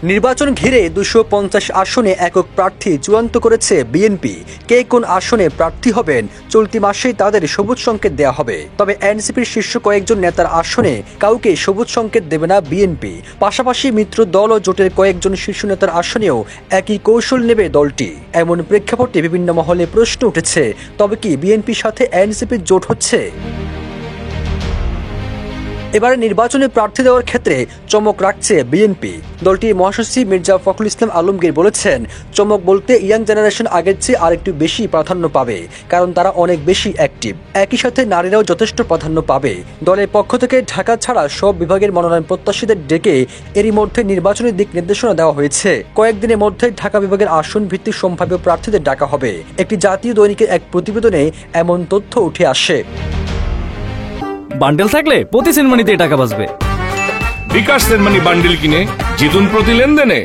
নির্বাচন ঘিরে 250 আসনে একক প্রার্থী চূড়ান্ত করেছে বিএনপি। কে কোন আসনে প্রার্থী হবেন চলতি মাসেই তাদের সবুজ সংকেত দেওয়া হবে। তবে এনসিপির শীর্ষ কয়েকজন নেতার আসনে কাউকে সবুজ সংকেত দেবে না বিএনপি। পাশাপাশি মিত্র দল ও জোটের কয়েকজন শীর্ষ নেতার আসনেও একই কৌশল নেবে দলটি। এমন প্রেক্ষাপটে বিভিন্ন মহলে প্রশ্ন উঠেছে, তবে কি বিএনপির সাথে এনসিপির জোট হচ্ছে? এবারে নির্বাচনে প্রার্থী দেওয়ার ক্ষেত্রে চমক রাখছে বিএনপি। দলটির মহাসচিব মির্জা ফখরুল ইসলাম আলমগীর বলেছেন, চমক বলতে ইয়াং জেনারেশন আগের চেয়ে আরেকটু বেশি প্রাধান্য পাবে, কারণ তারা অনেক বেশি অ্যাক্টিভ। একই সাথে নারীরাও যথেষ্ট প্রাধান্য পাবে। দলের পক্ষ থেকে ঢাকা ছাড়া সব বিভাগের মনোনয়ন প্রত্যাশীদের ডেকে এরই মধ্যে নির্বাচনের দিক নির্দেশনা দেওয়া হয়েছে। কয়েকদিনের মধ্যে ঢাকা বিভাগের আসন ভিত্তিক সম্ভাব্য প্রার্থীদের ডাকা হবে। একটি জাতীয় দৈনিকের এক প্রতিবেদনে এমন তথ্য উঠে আসে। বান্ডেল থাকলে প্রতি সেনমানিতে টাকা বাঁচবে। বিকাশ সেনমানি বান্ডেল কিনে জিতুন প্রতি লেনদেনে।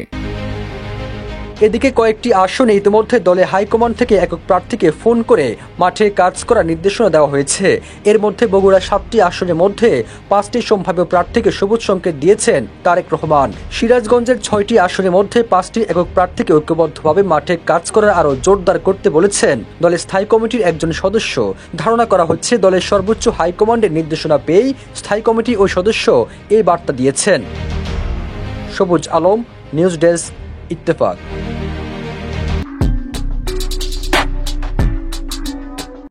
এদিকে কয়েকটি আসনে ইতিমধ্যে দলে হাইকমান্ড থেকে একক প্রার্থীকে ফোন করে মাঠে কাজ করার নির্দেশনা দেওয়া হয়েছে। এর মধ্যে বগুড়া 7টি আসনের মধ্যে 5টি সম্ভাব্য প্রার্থীকে সবুজ সংকেত দিয়েছেন তারেক রহমান। সিরাজগঞ্জের 6টি আসনের মধ্যে 5টি একক প্রার্থীকে ঐক্যবদ্ধভাবে মাঠে কাজ করার আরও জোরদার করতে বলেছেন দলের স্থায়ী কমিটির একজন সদস্য। ধারণা করা হচ্ছে দলের সর্বোচ্চ হাইকমান্ডের নির্দেশনা পেয়েই স্থায়ী কমিটি ওই সদস্য এই বার্তা দিয়েছেন। সবুজ আলম, নিউজ ডেস্ক, ইত্তেফাক।